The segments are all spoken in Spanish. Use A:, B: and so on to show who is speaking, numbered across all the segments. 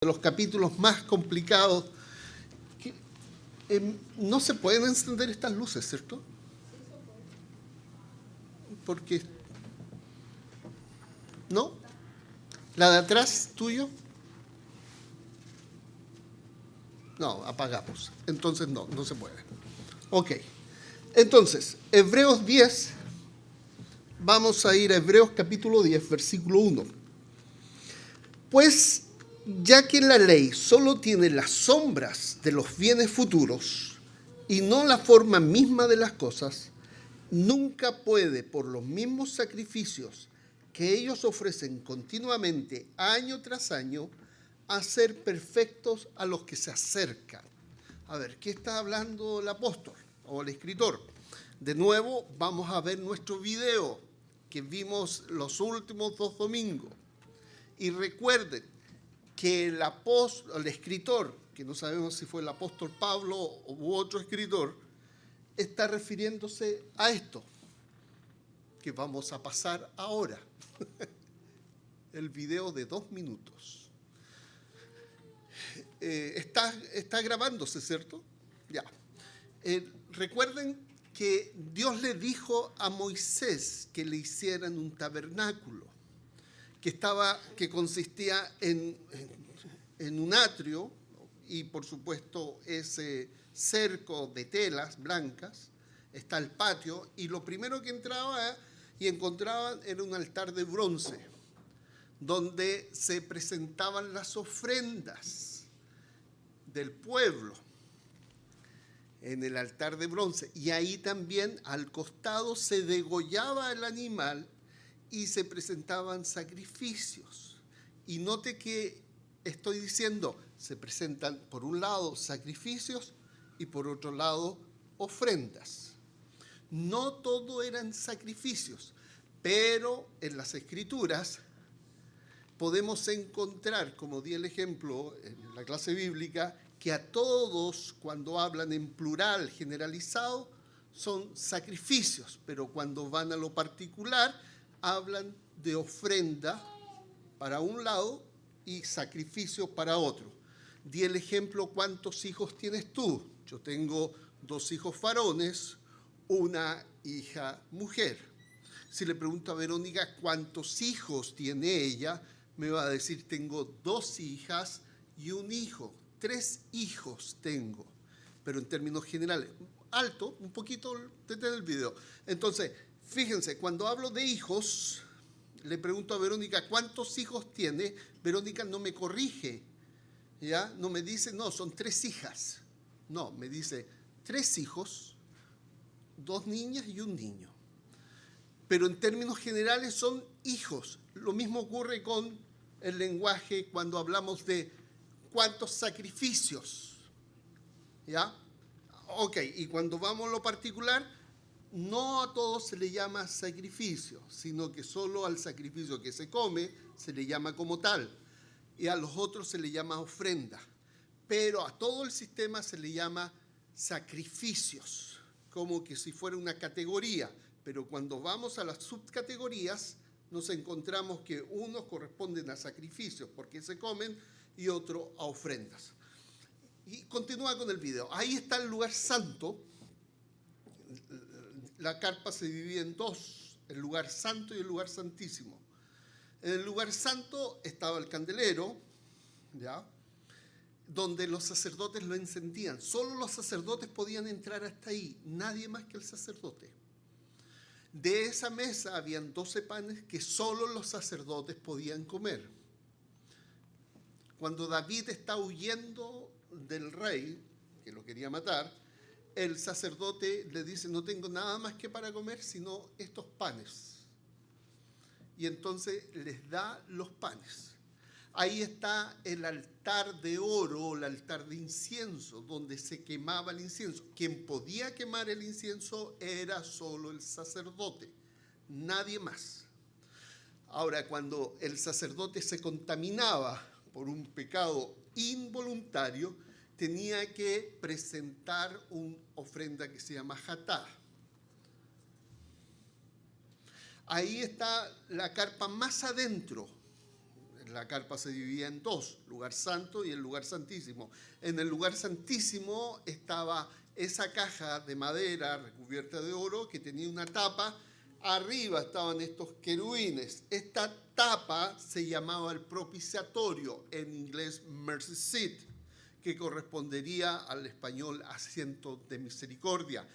A: de los capítulos más complicados. Que, no se pueden encender estas luces, ¿cierto? Porque... ¿No? ¿La de atrás, tuyo? No, apagamos. Entonces no se puede. Ok. Entonces, Hebreos 10, vamos a ir a Hebreos capítulo 10, versículo 1. Pues, ya que la ley solo tiene las sombras de los bienes futuros y no la forma misma de las cosas, nunca puede, por los mismos sacrificios que ellos ofrecen continuamente, año tras año, hacer perfectos a los que se acercan. A ver, ¿qué está hablando el apóstol o el escritor? De nuevo, vamos a ver nuestro video que vimos los últimos 2 domingos. Y recuerden que el escritor, que no sabemos si fue el apóstol Pablo u otro escritor, está refiriéndose a esto que vamos a pasar ahora. El video de 2 minutos. Está grabándose, ¿cierto? Ya. Recuerden que Dios le dijo a Moisés que le hicieran un tabernáculo, que consistía en un atrio y por supuesto ese cerco de telas blancas, está el patio, y lo primero que entraba y encontraban era un altar de bronce donde se presentaban las ofrendas del pueblo en el altar de bronce, y ahí también al costado se degollaba el animal y se presentaban sacrificios. Y note que estoy diciendo, se presentan por un lado sacrificios y por otro lado ofrendas. No todo eran sacrificios, pero en las Escrituras podemos encontrar, como di el ejemplo en la clase bíblica, que a todos, cuando hablan en plural generalizado, son sacrificios, pero cuando van a lo particular, hablan de ofrenda para un lado y sacrificio para otro. Di el ejemplo, ¿cuántos hijos tienes tú? Yo tengo 2 hijos varones, una hija mujer. Si le pregunto a Verónica cuántos hijos tiene ella, me va a decir, tengo 2 hijas y un hijo. 3 hijos tengo, pero en términos generales. Alto, un poquito desde el video. Entonces, fíjense, cuando hablo de hijos, le pregunto a Verónica, ¿cuántos hijos tiene? Verónica no me corrige, ¿ya? No me dice, no, son 3 hijas. No, me dice, 3 hijos, 2 niñas y un niño. Pero en términos generales son hijos. Lo mismo ocurre con el lenguaje cuando hablamos de cuántos sacrificios. ¿Ya? Ok, y cuando vamos a lo particular, no a todos se le llama sacrificio, sino que solo al sacrificio que se come se le llama como tal, y a los otros se le llama ofrenda. Pero a todo el sistema se le llama sacrificios, como que si fuera una categoría. Pero cuando vamos a las subcategorías, nos encontramos que unos corresponden a sacrificios porque se comen y otros a ofrendas. Y continúa con el video. Ahí está el lugar santo. La carpa se divide en 2, el lugar santo y el lugar santísimo. En el lugar santo estaba el candelero, ¿ya?, donde los sacerdotes lo encendían. Solo los sacerdotes podían entrar hasta ahí, nadie más que el sacerdote. De esa mesa habían 12 panes que solo los sacerdotes podían comer. Cuando David está huyendo del rey, que lo quería matar, el sacerdote le dice, no tengo nada más que para comer sino estos panes. Y entonces les da los panes. Ahí está el altar de oro, el altar de incienso, donde se quemaba el incienso. Quien podía quemar el incienso era solo el sacerdote, nadie más. Ahora, cuando el sacerdote se contaminaba por un pecado involuntario, tenía que presentar una ofrenda que se llama jatá. Ahí está la carpa más adentro, La carpa se dividía en dos, lugar santo y el lugar santísimo. En el lugar santísimo estaba esa caja de madera recubierta de oro que tenía una tapa. Arriba estaban estos querubines. Esta tapa se llamaba el propiciatorio, en inglés mercy seat, que correspondería al español asiento de misericordia.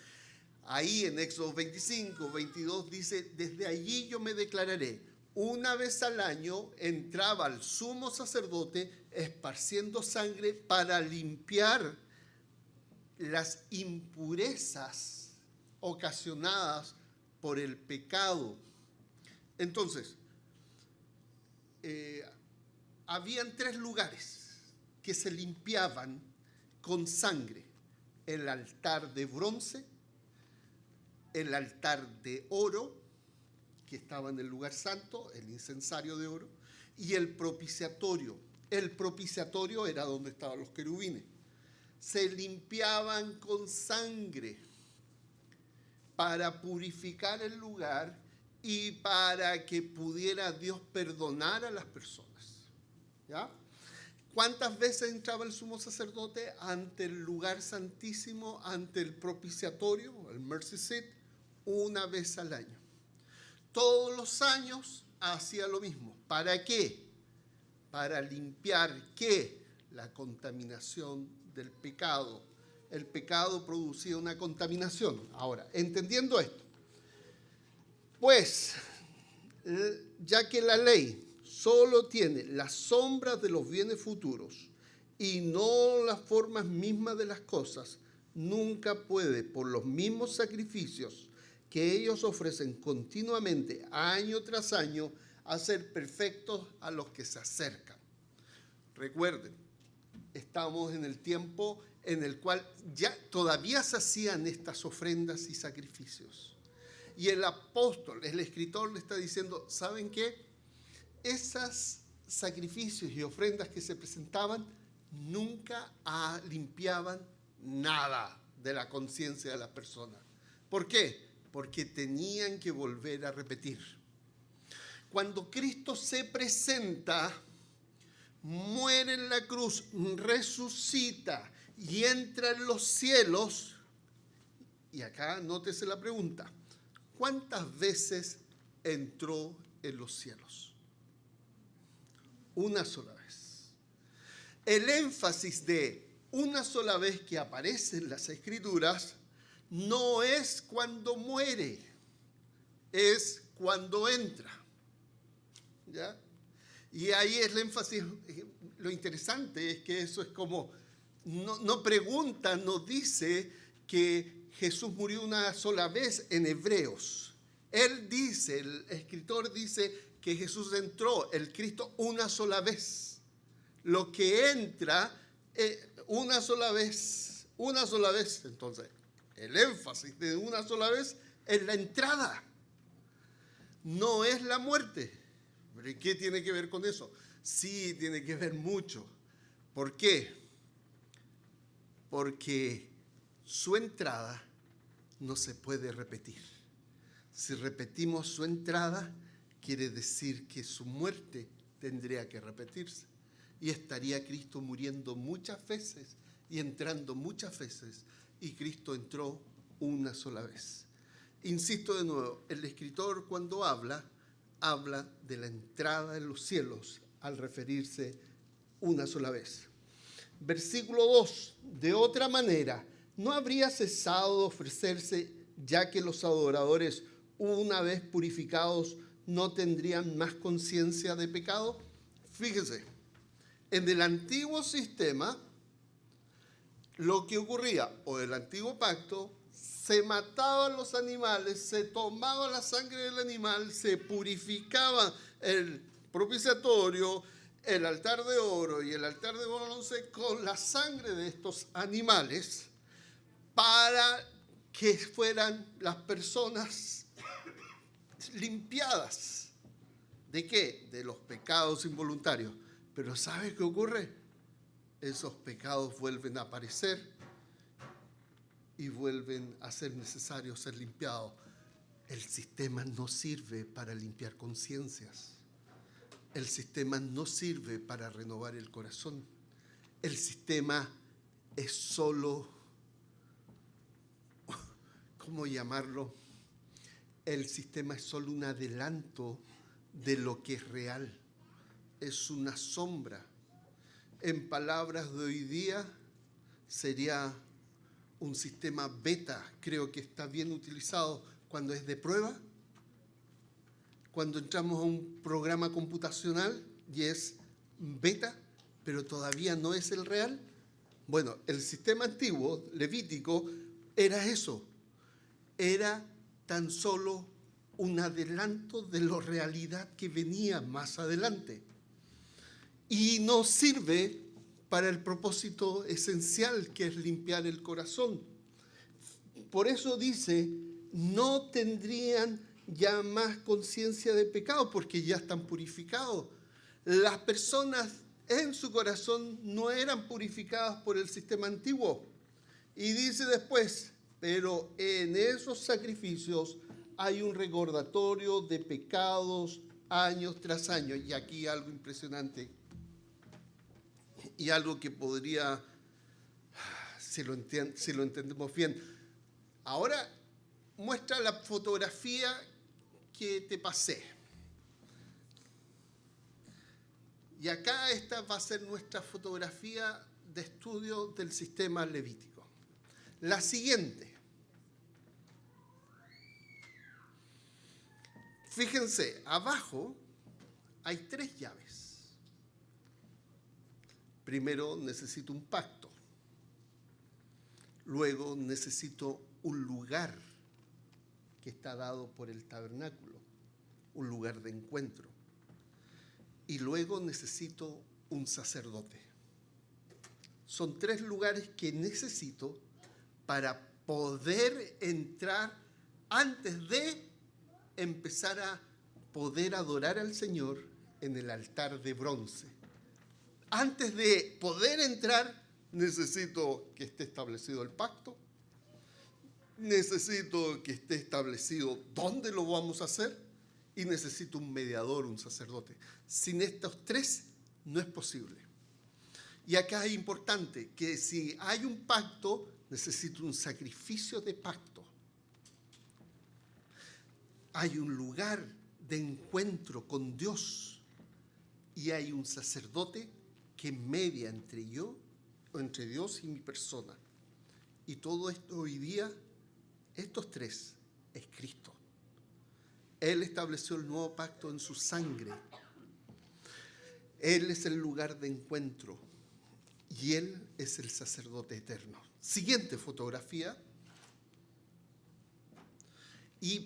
A: Ahí en Éxodo 25, 22 dice, desde allí yo me declararé. Una vez al año entraba el sumo sacerdote esparciendo sangre para limpiar las impurezas ocasionadas por el pecado. Entonces, habían 3 lugares que se limpiaban con sangre: el altar de bronce, el altar de oro, que estaba en el lugar santo, el incensario de oro, y el propiciatorio. El propiciatorio era donde estaban los querubines. Se limpiaban con sangre para purificar el lugar y para que pudiera Dios perdonar a las personas. ¿Ya? ¿Cuántas veces entraba el sumo sacerdote ante el lugar santísimo, ante el propiciatorio, el mercy seat? Una vez al año. Todos los años hacía lo mismo. ¿Para qué? Para limpiar, ¿qué? La contaminación del pecado. El pecado producía una contaminación. Ahora, entendiendo esto, pues, ya que la ley solo tiene las sombras de los bienes futuros y no las formas mismas de las cosas, nunca puede, por los mismos sacrificios que ellos ofrecen continuamente, año tras año, hacer perfectos a los que se acercan. Recuerden, estamos en el tiempo en el cual ya todavía se hacían estas ofrendas y sacrificios. Y el apóstol, el escritor, le está diciendo, ¿saben qué? Esos sacrificios y ofrendas que se presentaban nunca limpiaban nada de la conciencia de la persona. ¿Por qué? Porque tenían que volver a repetir. Cuando Cristo se presenta, muere en la cruz, resucita y entra en los cielos. Y acá nótese la pregunta: ¿cuántas veces entró en los cielos? Una sola vez. El énfasis de una sola vez que aparece en las Escrituras no es cuando muere, es cuando entra. ¿Ya? Y ahí es el énfasis. Lo interesante es que eso es como, no pregunta, no dice que Jesús murió una sola vez en Hebreos. Él dice, el escritor dice que Jesús entró, el Cristo, una sola vez. Lo que entra, una sola vez. Entonces, el énfasis de una sola vez es la entrada, no es la muerte. ¿Pero y qué tiene que ver con eso? Sí, tiene que ver mucho. ¿Por qué? Porque su entrada no se puede repetir. Si repetimos su entrada, quiere decir que su muerte tendría que repetirse. Y estaría Cristo muriendo muchas veces y entrando muchas veces. Y Cristo entró una sola vez. Insisto de nuevo, el escritor cuando habla de la entrada en los cielos al referirse una sola vez. Versículo 2. De otra manera, ¿no habría cesado de ofrecerse, ya que los adoradores, una vez purificados, no tendrían más conciencia de pecado? Fíjese, en el antiguo sistema, lo que ocurría, o el antiguo pacto, se mataban los animales, se tomaba la sangre del animal, se purificaba el propiciatorio, el altar de oro y el altar de bronce con la sangre de estos animales para que fueran las personas limpiadas. ¿De qué? De los pecados involuntarios. Pero ¿sabe qué ocurre? Esos pecados vuelven a aparecer y vuelven a ser necesarios ser limpiados. El sistema no sirve para limpiar conciencias. El sistema no sirve para renovar el corazón. El sistema es solo, ¿cómo llamarlo? El sistema es solo un adelanto de lo que es real. Es una sombra. En palabras de hoy día, sería un sistema beta. Creo que está bien utilizado cuando es de prueba. Cuando entramos a un programa computacional y es beta, pero todavía no es el real. Bueno, el sistema antiguo, levítico, era eso. Era tan solo un adelanto de la realidad que venía más adelante. Y nos sirve para el propósito esencial, que es limpiar el corazón. Por eso dice, no tendrían ya más conciencia de pecado, porque ya están purificados. Las personas en su corazón no eran purificadas por el sistema antiguo. Y dice después, pero en esos sacrificios hay un recordatorio de pecados año tras año. Y aquí algo impresionante y algo que podría, si lo entendemos bien. Ahora muestra la fotografía que te pasé. Y acá esta va a ser nuestra fotografía de estudio del sistema levítico. La siguiente. Fíjense, abajo hay 3 llaves. Primero necesito un pacto. Luego necesito un lugar que está dado por el tabernáculo, un lugar de encuentro. Y luego necesito un sacerdote. Son 3 lugares que necesito para poder entrar antes de empezar a poder adorar al Señor en el altar de bronce. Antes de poder entrar, necesito que esté establecido el pacto. Necesito que esté establecido dónde lo vamos a hacer. Y necesito un mediador, un sacerdote. Sin estos 3, no es posible. Y acá es importante que si hay un pacto, necesito un sacrificio de pacto. Hay un lugar de encuentro con Dios. Y hay un sacerdote que media entre Dios y mi persona. Y todo esto hoy día, estos 3, es Cristo. Él estableció el nuevo pacto en su sangre. Él es el lugar de encuentro. Y Él es el sacerdote eterno. Siguiente fotografía.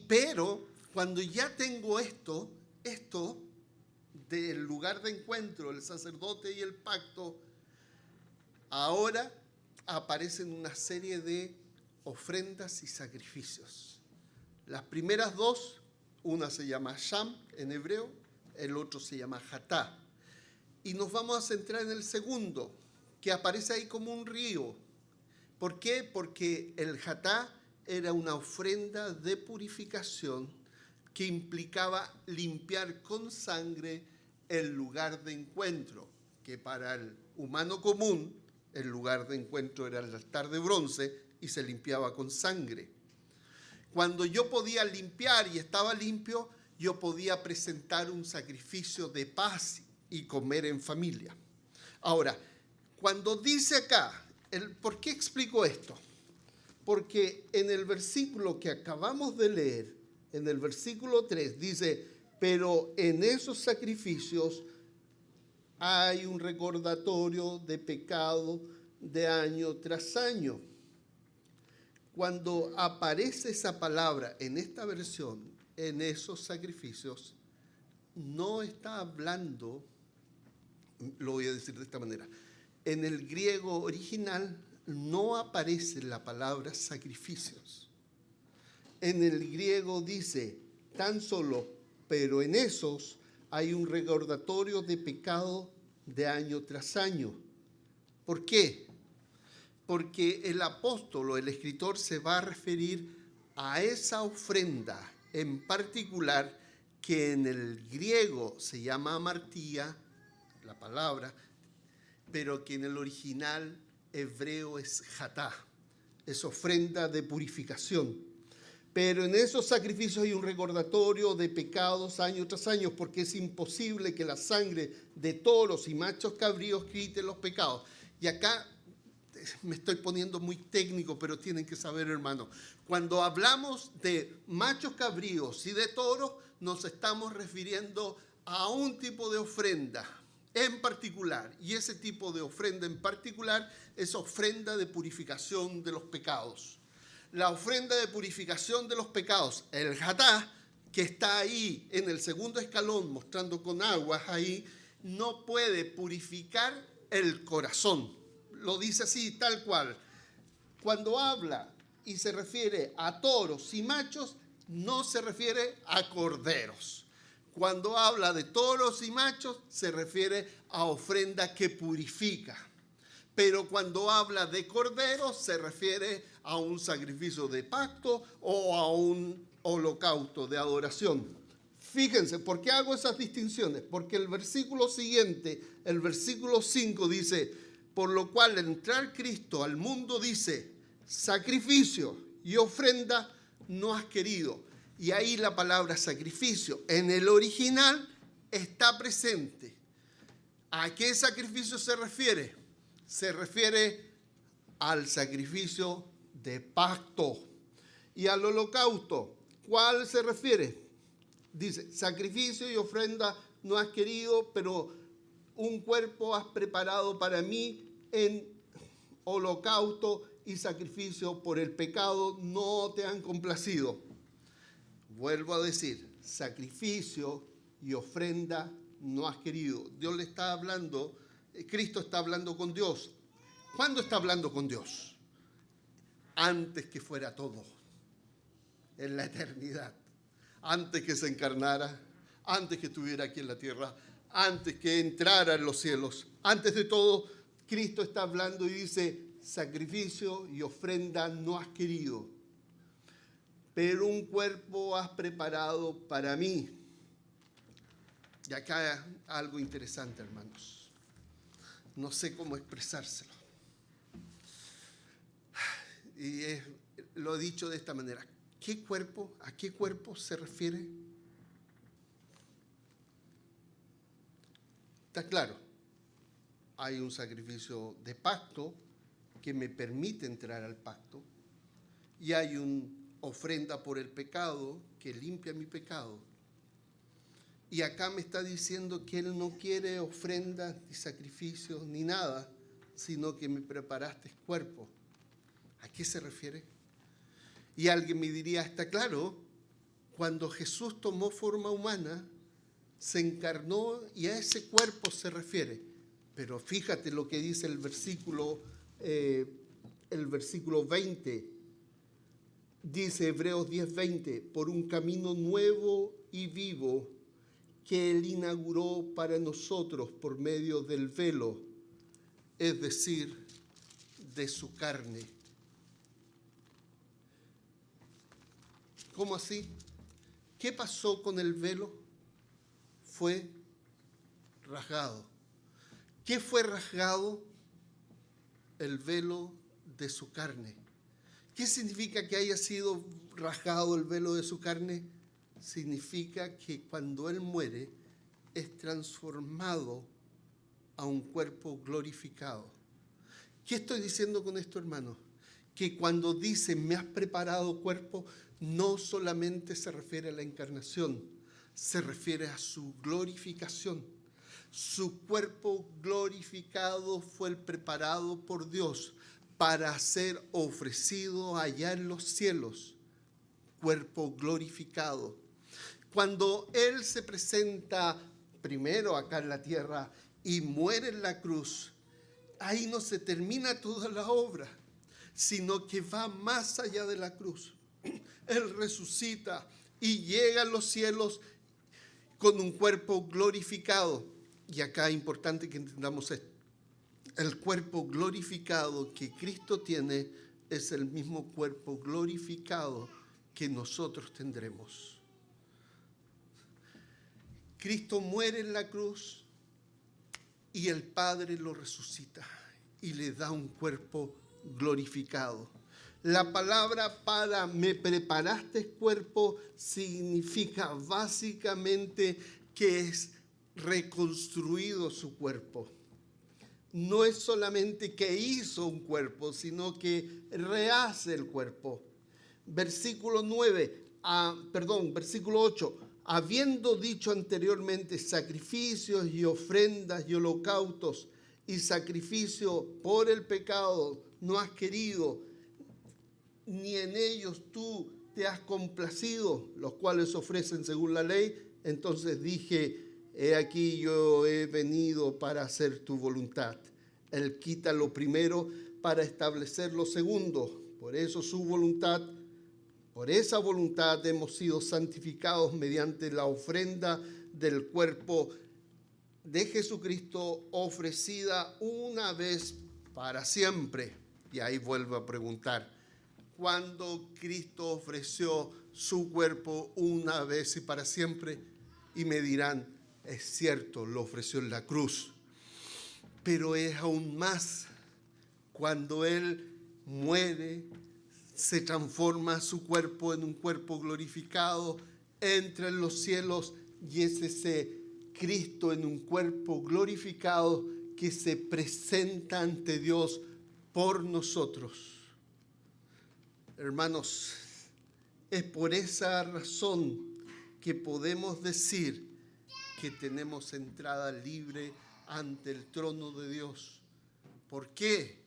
A: Pero cuando ya tengo esto del lugar de encuentro, el sacerdote y el pacto, ahora aparecen una serie de ofrendas y sacrificios. Las primeras 2, una se llama Sham en hebreo, el otro se llama Hatá. Y nos vamos a centrar en el segundo, que aparece ahí como un río. ¿Por qué? Porque el Hatá era una ofrenda de purificación que implicaba limpiar con sangre el lugar de encuentro, que para el humano común el lugar de encuentro era el altar de bronce y se limpiaba con sangre. Cuando yo podía limpiar y estaba limpio, yo podía presentar un sacrificio de paz y comer en familia. Ahora, cuando dice acá, ¿por qué explico esto? Porque en el versículo que acabamos de leer, en el versículo 3, dice, pero en esos sacrificios hay un recordatorio de pecado de año tras año. Cuando aparece esa palabra en esta versión, en esos sacrificios, no está hablando, lo voy a decir de esta manera, en el griego original no aparece la palabra sacrificios. En el griego dice tan solo, pero en esos hay un recordatorio de pecado de año tras año. ¿Por qué? Porque el apóstol o el escritor se va a referir a esa ofrenda en particular que en el griego se llama amartía, la palabra, pero que en el original hebreo es jatá, es ofrenda de purificación. Pero en esos sacrificios hay un recordatorio de pecados año tras año, porque es imposible que la sangre de toros y machos cabríos quite los pecados. Y acá me estoy poniendo muy técnico, pero tienen que saber, hermano, cuando hablamos de machos cabríos y de toros, nos estamos refiriendo a un tipo de ofrenda en particular, y ese tipo de ofrenda en particular es ofrenda de purificación de los pecados. La ofrenda de purificación de los pecados, el jatá, que está ahí en el segundo escalón mostrando con aguas ahí, no puede purificar el corazón. Lo dice así, tal cual. Cuando habla y se refiere a toros y machos, no se refiere a corderos. Cuando habla de toros y machos, se refiere a ofrenda que purifica. Pero cuando habla de corderos, se refiere a un sacrificio de pacto o a un holocausto de adoración. Fíjense, ¿por qué hago esas distinciones? Porque el versículo siguiente, el versículo 5 dice, por lo cual al entrar Cristo al mundo dice, sacrificio y ofrenda no has querido. Y ahí la palabra sacrificio en el original está presente. ¿A qué sacrificio se refiere? Se refiere al sacrificio de pacto. Y al holocausto, ¿cuál se refiere? Dice, sacrificio y ofrenda no has querido, pero un cuerpo has preparado para mí en holocausto y sacrificio por el pecado no te han complacido. Vuelvo a decir, sacrificio y ofrenda no has querido. Dios le está hablando, Cristo está hablando con Dios. ¿Cuándo está hablando con Dios? Antes que fuera todo, en la eternidad. Antes que se encarnara, antes que estuviera aquí en la tierra, antes que entrara en los cielos. Antes de todo, Cristo está hablando y dice, sacrificio y ofrenda no has querido, pero un cuerpo has preparado para mí. Y acá algo interesante, hermanos. No sé cómo expresárselo. Y lo he dicho de esta manera. ¿Qué cuerpo? ¿A qué cuerpo se refiere? Está claro. Hay un sacrificio de pacto que me permite entrar al pacto. Y hay una ofrenda por el pecado que limpia mi pecado. Y acá me está diciendo que Él no quiere ofrendas ni sacrificios ni nada, sino que me preparaste cuerpo. ¿A qué se refiere? Y alguien me diría, está claro, cuando Jesús tomó forma humana, se encarnó y a ese cuerpo se refiere. Pero fíjate lo que dice el versículo 20. Dice Hebreos 10:20, por un camino nuevo y vivo que Él inauguró para nosotros por medio del velo, es decir, de su carne. ¿Cómo así? ¿Qué pasó con el velo? Fue rasgado. ¿Qué fue rasgado? El velo de su carne. ¿Qué significa que haya sido rasgado el velo de su carne? Significa que cuando Él muere es transformado a un cuerpo glorificado. ¿Qué estoy diciendo con esto, hermano? Que cuando dice me has preparado cuerpo, no solamente se refiere a la encarnación, se refiere a su glorificación. Su cuerpo glorificado fue el preparado por Dios para ser ofrecido allá en los cielos. Cuerpo glorificado. Cuando Él se presenta primero acá en la tierra y muere en la cruz, ahí no se termina toda la obra, sino que va más allá de la cruz. Él resucita y llega a los cielos con un cuerpo glorificado. Y acá es importante que entendamos esto. El cuerpo glorificado que Cristo tiene es el mismo cuerpo glorificado que nosotros tendremos. Cristo muere en la cruz y el Padre lo resucita y le da un cuerpo glorificado. La palabra para me preparaste cuerpo significa básicamente que es reconstruido su cuerpo. No es solamente que hizo un cuerpo, sino que rehace el cuerpo. Versículo 8. Habiendo dicho anteriormente, sacrificios y ofrendas y holocaustos y sacrificio por el pecado no has querido, ni en ellos tú te has complacido, los cuales ofrecen según la ley. Entonces dije, he aquí yo he venido para hacer tu voluntad. Él quita lo primero para establecer lo segundo. Por eso su voluntad, por esa voluntad hemos sido santificados mediante la ofrenda del cuerpo de Jesucristo ofrecida una vez para siempre. Y ahí vuelvo a preguntar, ¿cuándo Cristo ofreció su cuerpo una vez y para siempre? Y me dirán, es cierto, lo ofreció en la cruz. Pero es aún más cuando Él muere, se transforma su cuerpo en un cuerpo glorificado, entra en los cielos y es ese Cristo en un cuerpo glorificado que se presenta ante Dios por nosotros. Hermanos, es por esa razón que podemos decir que tenemos entrada libre ante el trono de Dios. ¿Por qué?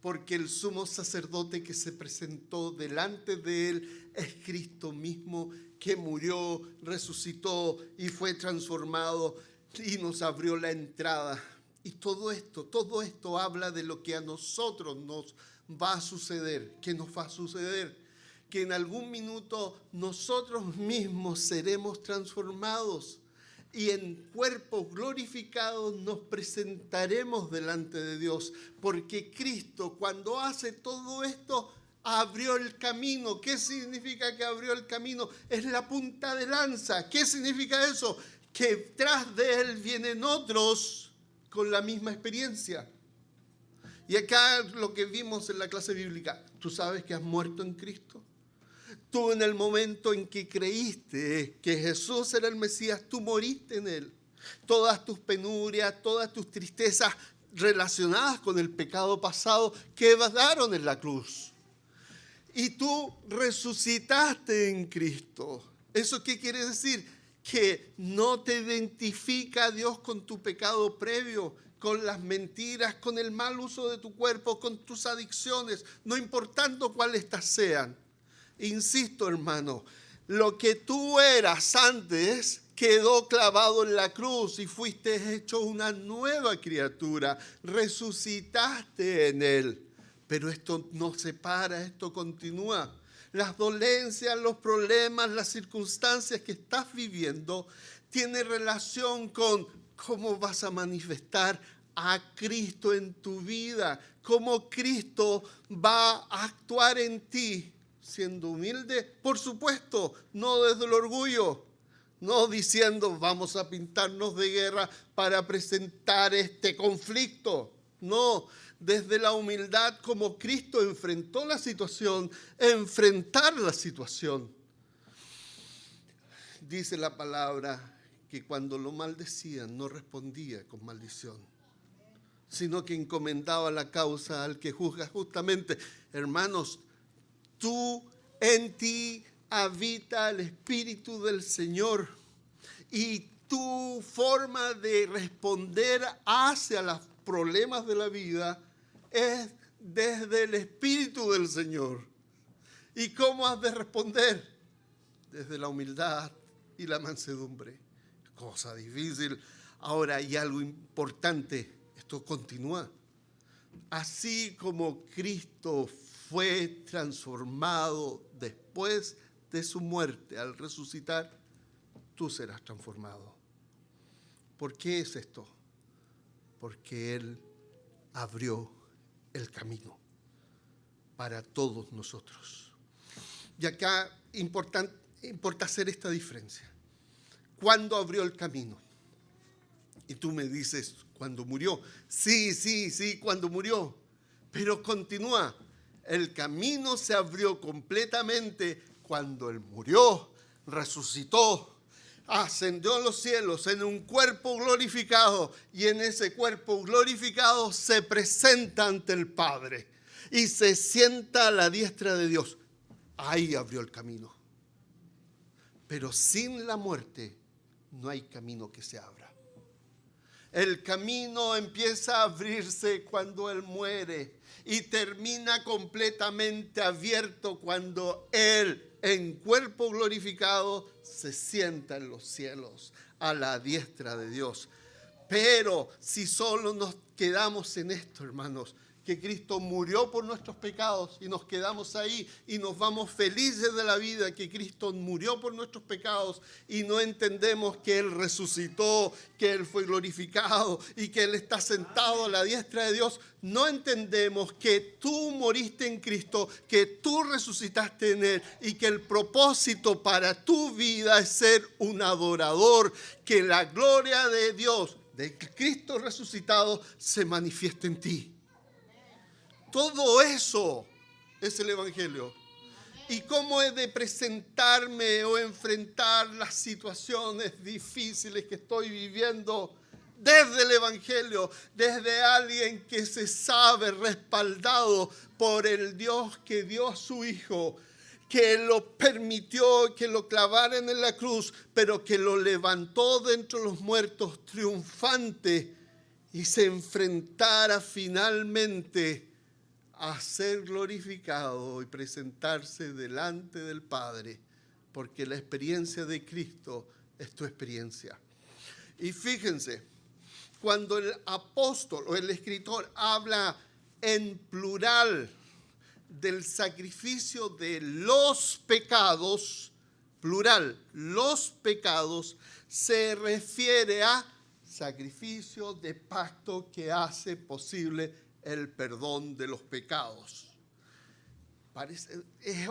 A: Porque el sumo sacerdote que se presentó delante de él es Cristo mismo, que murió, resucitó y fue transformado y nos abrió la entrada. Y todo esto habla de lo que a nosotros nos va a suceder. ¿Qué nos va a suceder? Que en algún minuto nosotros mismos seremos transformados y en cuerpos glorificados nos presentaremos delante de Dios, porque Cristo, cuando hace todo esto, abrió el camino. ¿Qué significa que abrió el camino? Es la punta de lanza. ¿Qué significa eso? Que tras de él vienen otros con la misma experiencia. Y acá lo que vimos en la clase bíblica, ¿tú sabes que has muerto en Cristo? Tú en el momento en que creíste que Jesús era el Mesías, tú moriste en él. Todas tus penurias, todas tus tristezas relacionadas con el pecado pasado quedaron en la cruz. Y tú resucitaste en Cristo. ¿Eso qué quiere decir? Que no te identifica Dios con tu pecado previo, con las mentiras, con el mal uso de tu cuerpo, con tus adicciones, no importando cuáles estas sean. Insisto, hermano, lo que tú eras antes quedó clavado en la cruz y fuiste hecho una nueva criatura, resucitaste en él. Pero esto no se para, esto continúa. Las dolencias, los problemas, las circunstancias que estás viviendo tienen relación con cómo vas a manifestar a Cristo en tu vida, cómo Cristo va a actuar en ti. Siendo humilde, por supuesto, no desde el orgullo, no diciendo vamos a pintarnos de guerra para presentar este conflicto. No, desde la humildad como Cristo enfrentó la situación, enfrentar la situación. Dice la palabra que cuando lo maldecían no respondía con maldición, sino que encomendaba la causa al que juzga justamente. Hermanos, en ti habita el Espíritu del Señor y tu forma de responder hacia los problemas de la vida es desde el Espíritu del Señor. ¿Y cómo has de responder? Desde la humildad y la mansedumbre. Cosa difícil. Ahora hay algo importante. Esto continúa. Así como Cristo fue transformado después de su muerte al resucitar, tú serás transformado. ¿Por qué es esto? Porque Él abrió el camino para todos nosotros. Y acá importa hacer esta diferencia. ¿cuándo abrió el camino? Y tú me dices, ¿cuándo murió? Sí, cuando murió. Pero continúa, el camino se abrió completamente cuando Él murió, resucitó, ascendió a los cielos en un cuerpo glorificado, y en ese cuerpo glorificado se presenta ante el Padre y se sienta a la diestra de Dios. Ahí abrió el camino. Pero sin la muerte no hay camino que se abra. El camino empieza a abrirse cuando Él muere y termina completamente abierto cuando Él, en cuerpo glorificado, se sienta en los cielos a la diestra de Dios. Pero si solo nos quedamos en esto, hermanos, que Cristo murió por nuestros pecados y nos quedamos ahí y nos vamos felices de la vida, que Cristo murió por nuestros pecados, y no entendemos que Él resucitó, que Él fue glorificado y que Él está sentado a la diestra de Dios, no entendemos que tú moriste en Cristo, que tú resucitaste en Él y que el propósito para tu vida es ser un adorador, que la gloria de Dios, de Cristo resucitado, se manifieste en ti. Todo eso es el Evangelio. ¿Y cómo he de presentarme o enfrentar las situaciones difíciles que estoy viviendo? Desde el Evangelio, desde alguien que se sabe respaldado por el Dios que dio a su Hijo, que lo permitió que lo clavaran en la cruz, pero que lo levantó de entre los muertos triunfante y se enfrentara finalmente a ser glorificado y presentarse delante del Padre, porque la experiencia de Cristo es tu experiencia. Y fíjense, cuando el apóstol o el escritor habla en plural del sacrificio de los pecados, plural, los pecados, se refiere a sacrificio de pacto que hace posible el perdón de los pecados.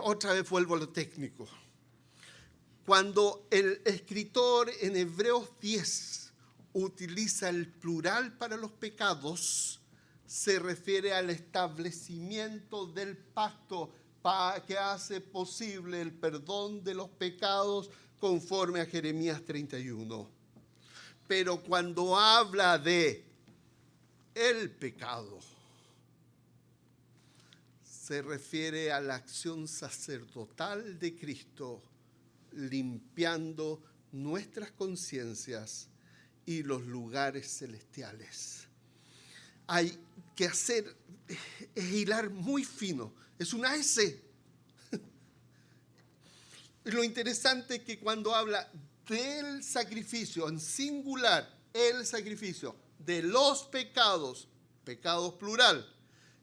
A: Otra vez vuelvo a lo técnico. Cuando el escritor en Hebreos 10 utiliza el plural para los pecados, se refiere al establecimiento del pacto que hace posible el perdón de los pecados conforme a Jeremías 31. Pero cuando habla de el pecado, se refiere a la acción sacerdotal de Cristo, limpiando nuestras conciencias y los lugares celestiales. Hay que hacer, es hilar muy fino, es una S. Lo interesante es que cuando habla del sacrificio, en singular, el sacrificio de los pecados, pecados plural,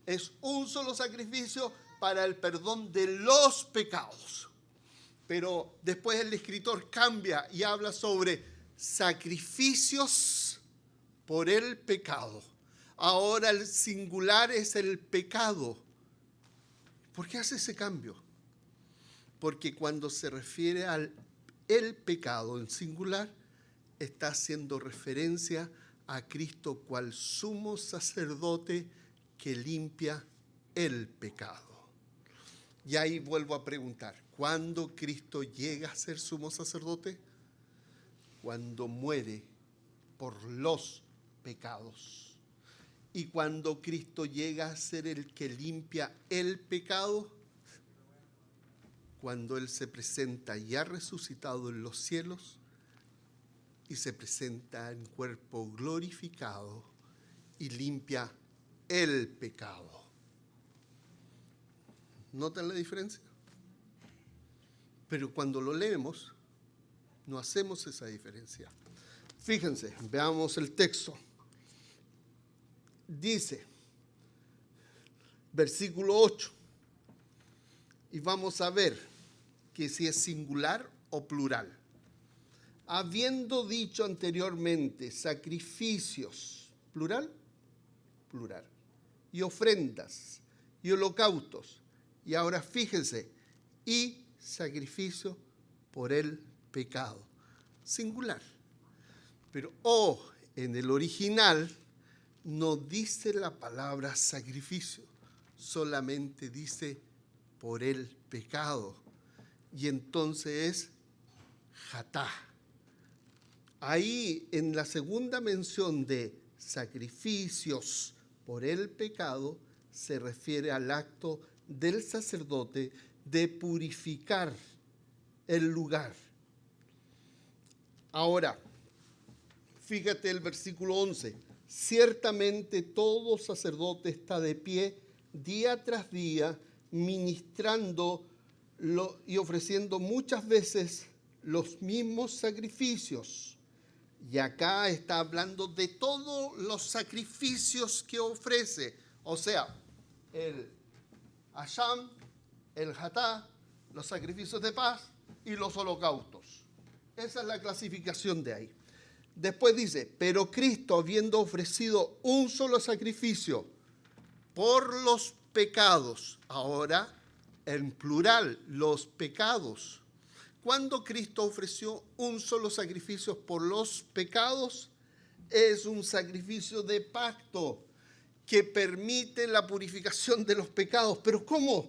A: es un solo sacrificio para el perdón de los pecados. Pero después el escritor cambia y habla sobre sacrificios por el pecado. Ahora el singular es el pecado. ¿Por qué hace ese cambio? Porque cuando se refiere al el pecado en singular, está haciendo referencia a Cristo cual sumo sacerdote que limpia el pecado. Y ahí vuelvo a preguntar, ¿cuándo Cristo llega a ser sumo sacerdote? Cuando muere por los pecados. Y cuando Cristo llega a ser el que limpia el pecado, cuando Él se presenta ya resucitado en los cielos y se presenta en cuerpo glorificado y limpia el pecado. ¿Notan la diferencia? Pero cuando lo leemos, no hacemos esa diferencia. Fíjense, veamos el texto. Dice, versículo 8, y vamos a ver que si es singular o plural. Habiendo dicho anteriormente sacrificios, plural, plural, y ofrendas y holocaustos, y ahora fíjense, y sacrificio por el pecado. singular. Pero en el original no dice la palabra sacrificio, solamente dice por el pecado. Y entonces es jatá. Ahí en la segunda mención de sacrificios por el pecado se refiere al acto del sacerdote de purificar el lugar. Ahora, fíjate el versículo 11. Ciertamente todo sacerdote está de pie día tras día, ministrando y ofreciendo muchas veces los mismos sacrificios. Y acá está hablando de todos los sacrificios que ofrece. O sea, el Hasham, el Jatá, los sacrificios de paz y los holocaustos. Esa es la clasificación de ahí. Después dice, pero Cristo, habiendo ofrecido un solo sacrificio por los pecados, ahora en plural, los pecados. Cuando Cristo ofreció un solo sacrificio por los pecados, es un sacrificio de pacto que permite la purificación de los pecados. Pero ¿cómo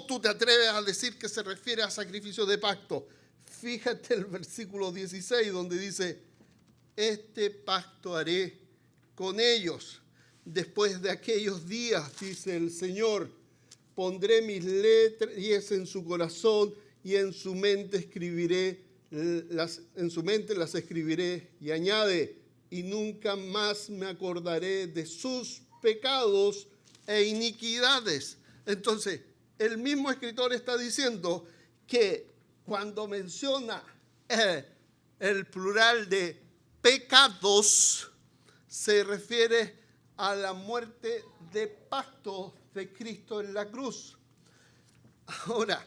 A: tú te atreves a decir que se refiere a sacrificio de pacto? Fíjate el versículo 16 donde dice, este pacto haré con ellos. Después de aquellos días, dice el Señor, pondré mis letras en su corazón y en su mente las escribiré. Y añade, y nunca más me acordaré de sus pecados e iniquidades. Entonces, el mismo escritor está diciendo que cuando menciona el plural de pecados, se refiere a la muerte de pacto de Cristo en la cruz. Ahora,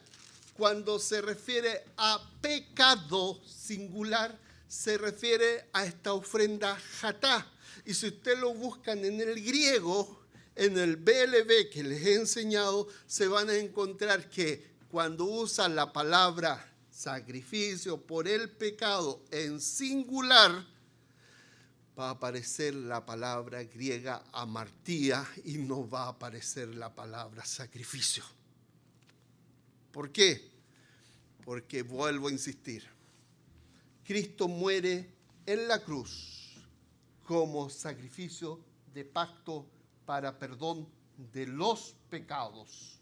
A: cuando se refiere a pecado singular, se refiere a esta ofrenda jatá. Y si ustedes lo buscan en el griego, en el BLB que les he enseñado, se van a encontrar que cuando usan la palabra sacrificio por el pecado en singular, va a aparecer la palabra griega amartía y no va a aparecer la palabra sacrificio. ¿Por qué? Porque vuelvo a insistir, Cristo muere en la cruz como sacrificio de pacto para perdón de los pecados.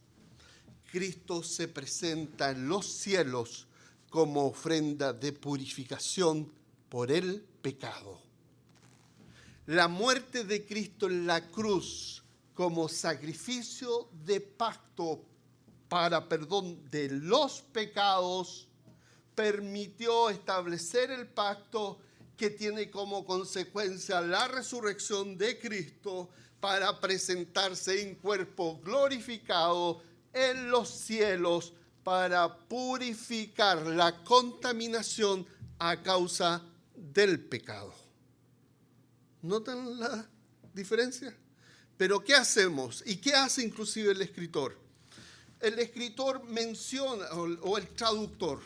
A: Cristo se presenta en los cielos como ofrenda de purificación por el pecado. La muerte de Cristo en la cruz como sacrificio de pacto para perdón de los pecados permitió establecer el pacto que tiene como consecuencia la resurrección de Cristo para presentarse en cuerpo glorificado en los cielos para purificar la contaminación a causa del pecado. ¿Notan la diferencia? Pero ¿qué hacemos? ¿Y qué hace inclusive el escritor? El escritor menciona, o el traductor,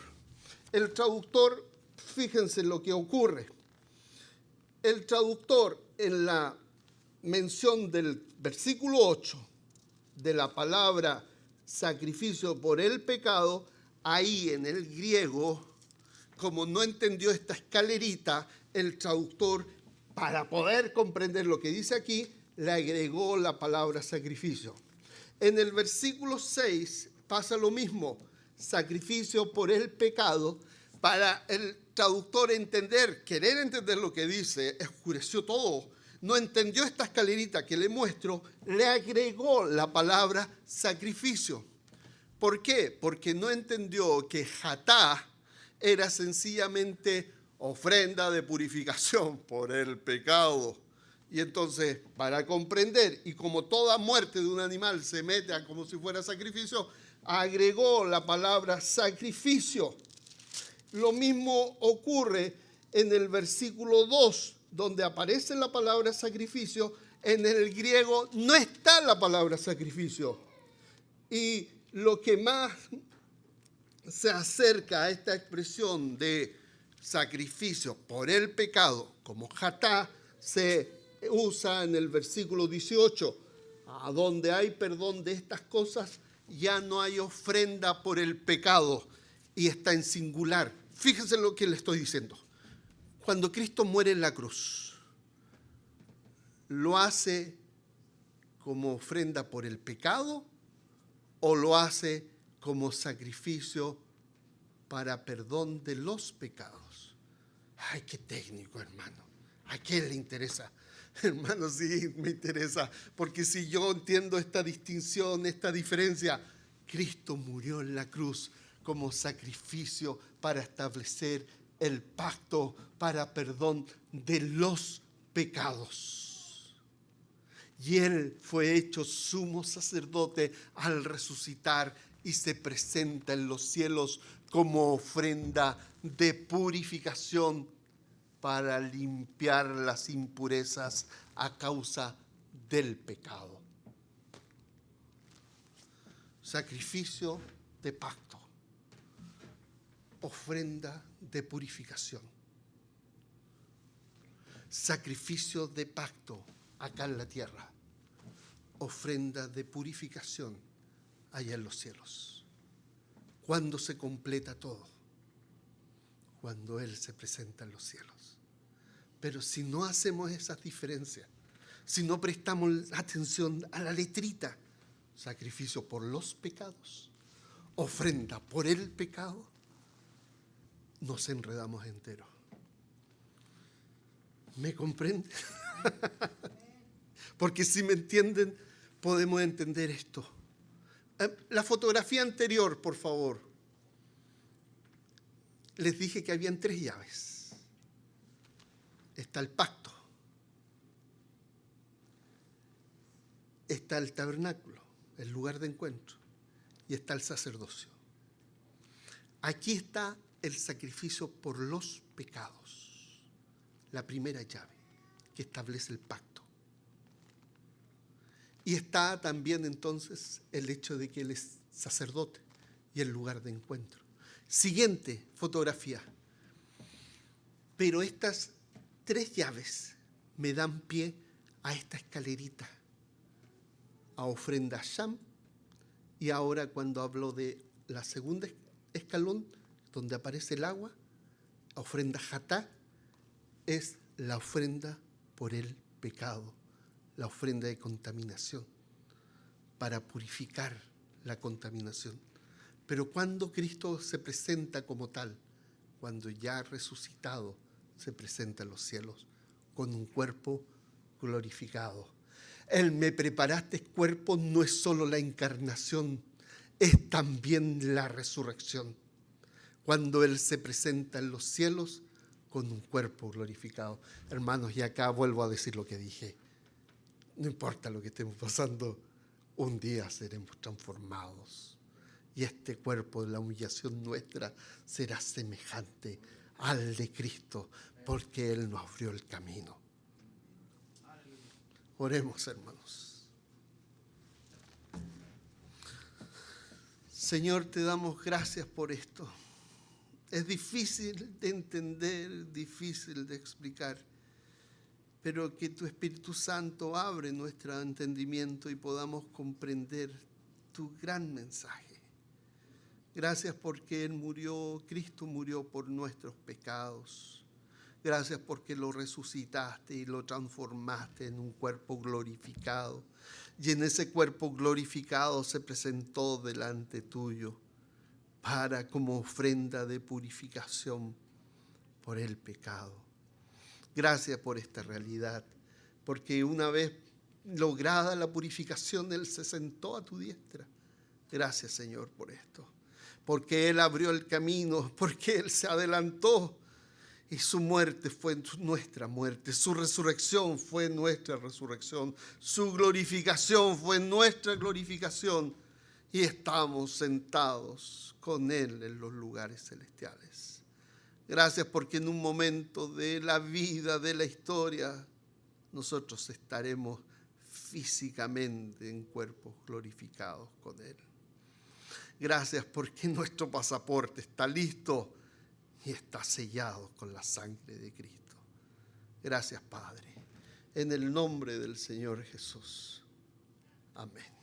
A: fíjense lo que ocurre. El traductor en la mención del versículo 8 de la palabra sacrificio por el pecado, ahí en el griego, como no entendió esta escalerita, el traductor, para poder comprender lo que dice aquí, le agregó la palabra sacrificio. En el versículo 6 pasa lo mismo, sacrificio por el pecado. Para el traductor querer entender lo que dice, oscureció todo. No entendió esta escalerita que le muestro, le agregó la palabra sacrificio. ¿Por qué? Porque no entendió que jatá era sencillamente ofrenda de purificación por el pecado. Y entonces, para comprender, y como toda muerte de un animal se mete a como si fuera sacrificio, agregó la palabra sacrificio. Lo mismo ocurre en el versículo 2, donde aparece la palabra sacrificio. En el griego no está la palabra sacrificio. Y lo que más se acerca a esta expresión de sacrificio por el pecado, como jatá, se usa en el versículo 18, a donde hay perdón de estas cosas, ya no hay ofrenda por el pecado, y está en singular. Fíjense lo que le estoy diciendo. Cuando Cristo muere en la cruz, ¿lo hace como ofrenda por el pecado o lo hace como sacrificio para perdón de los pecados? Ay, qué técnico, hermano. ¿A quién le interesa? Hermano, sí, me interesa, porque si yo entiendo esta distinción, esta diferencia, Cristo murió en la cruz como sacrificio para establecer el pacto para perdón de los pecados. Y Él fue hecho sumo sacerdote al resucitar y se presenta en los cielos como ofrenda de purificación para limpiar las impurezas a causa del pecado. Sacrificio de pacto, ofrenda de purificación. Sacrificio de pacto acá en la tierra, ofrenda de purificación allá en los cielos. ¿Cuándo se completa todo? Cuando Él se presenta en los cielos. Pero si no hacemos esas diferencias, si no prestamos atención a la letrita, sacrificio por los pecados, ofrenda por el pecado, nos enredamos enteros. ¿Me comprenden? Porque si me entienden, podemos entender esto. La fotografía anterior, por favor. Les dije que habían 3 llaves. Está el pacto, está el tabernáculo, el lugar de encuentro, y está el sacerdocio. Aquí está el sacrificio por los pecados, la primera llave que establece el pacto. Y está también entonces el hecho de que Él es sacerdote y el lugar de encuentro. Siguiente fotografía. Pero estas 3 llaves me dan pie a esta escalerita, a ofrenda Sham, y ahora cuando hablo de la segunda escalón, donde aparece el agua, ofrenda Jatá, es la ofrenda por el pecado, la ofrenda de contaminación, para purificar la contaminación. Pero cuando Cristo se presenta como tal, cuando ya resucitado, se presenta en los cielos con un cuerpo glorificado. El me preparaste cuerpo no es solo la encarnación, es también la resurrección. Cuando Él se presenta en los cielos con un cuerpo glorificado. Hermanos, y acá vuelvo a decir lo que dije. No importa lo que estemos pasando, un día seremos transformados. Y este cuerpo de la humillación nuestra será semejante al de Cristo, porque Él nos abrió el camino. Oremos, hermanos. Señor, te damos gracias por esto. Es difícil de entender, difícil de explicar, pero que tu Espíritu Santo abre nuestro entendimiento y podamos comprender tu gran mensaje. Gracias porque Él murió, Cristo murió por nuestros pecados. Gracias porque lo resucitaste y lo transformaste en un cuerpo glorificado. Y en ese cuerpo glorificado se presentó delante tuyo para como ofrenda de purificación por el pecado. Gracias por esta realidad, porque una vez lograda la purificación, Él se sentó a tu diestra. Gracias, Señor, por esto. Porque Él abrió el camino, porque Él se adelantó y su muerte fue nuestra muerte, su resurrección fue nuestra resurrección, su glorificación fue nuestra glorificación y estamos sentados con Él en los lugares celestiales. Gracias porque en un momento de la vida, de la historia, nosotros estaremos físicamente en cuerpos glorificados con Él. Gracias porque nuestro pasaporte está listo. y está sellado con la sangre de Cristo. Gracias, Padre. En el nombre del Señor Jesús. Amén.